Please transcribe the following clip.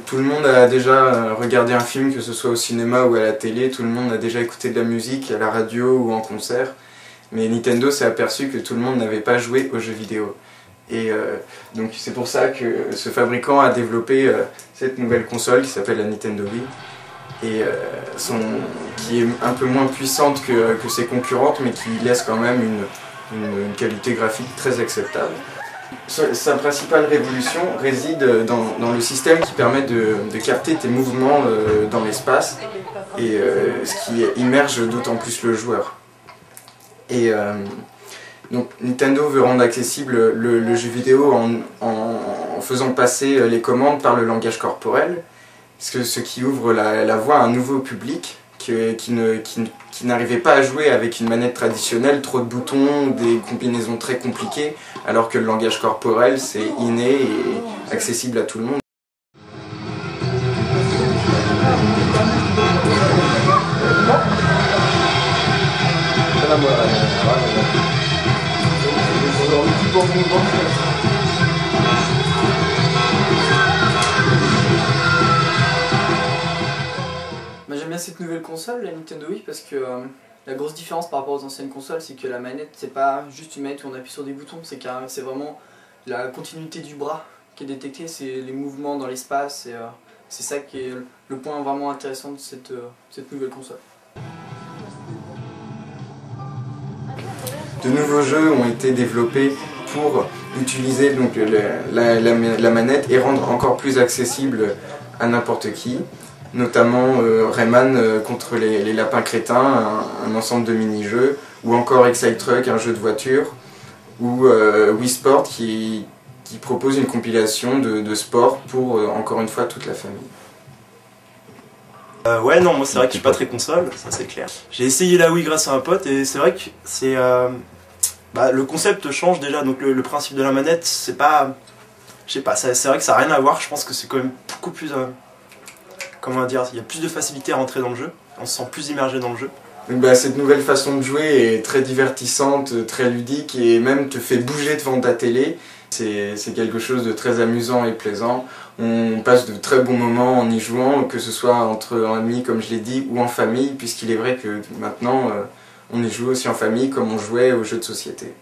Tout le monde a déjà regardé un film, que ce soit au cinéma ou à la télé, tout le monde a déjà écouté de la musique à la radio ou en concert, mais Nintendo s'est aperçu que tout le monde n'avait pas joué aux jeux vidéo. Et donc c'est pour ça que ce fabricant a développé cette nouvelle console qui s'appelle la Nintendo Wii, et qui est un peu moins puissante que ses concurrentes, mais qui laisse quand même une qualité graphique très acceptable. Sa principale révolution réside dans le système qui permet de capter tes mouvements dans l'espace, et ce qui immerge d'autant plus le joueur. Et donc Nintendo veut rendre accessible le jeu vidéo en faisant passer les commandes par le langage corporel, ce qui ouvre la voie à un nouveau public qui n'arrivait pas à jouer avec une manette traditionnelle, trop de boutons, des combinaisons très compliquées, alors que le langage corporel c'est inné et accessible à tout le monde. J'aime bien cette nouvelle console, la Nintendo Wii, parce que la grosse différence par rapport aux anciennes consoles, c'est que la manette, c'est pas juste une manette où on appuie sur des boutons, c'est vraiment la continuité du bras qui est détectée, c'est les mouvements dans l'espace, et c'est ça qui est le point vraiment intéressant de cette nouvelle console. De nouveaux jeux ont été développés pour utiliser donc, la manette et rendre encore plus accessible à n'importe qui. Notamment Rayman contre les lapins crétins, un ensemble de mini-jeux, ou encore Excite Truck, un jeu de voiture, ou Wii Sport qui propose une compilation de sport pour, encore une fois, toute la famille. Ouais, non, moi c'est vrai que je suis pas très console, ça c'est clair. J'ai essayé la Wii grâce à un pote et c'est vrai que c'est... le concept change déjà, donc le principe de la manette, c'est pas... Je sais pas, c'est vrai que ça n'a rien à voir, je pense que c'est quand même beaucoup plus... comment dire, il y a plus de facilité à rentrer dans le jeu, on se sent plus immergé dans le jeu. Donc, cette nouvelle façon de jouer est très divertissante, très ludique et même te fait bouger devant ta télé. C'est quelque chose de très amusant et plaisant. On passe de très bons moments en y jouant, que ce soit entre amis comme je l'ai dit, ou en famille, puisqu'il est vrai que maintenant on y joue aussi en famille comme on jouait aux jeux de société.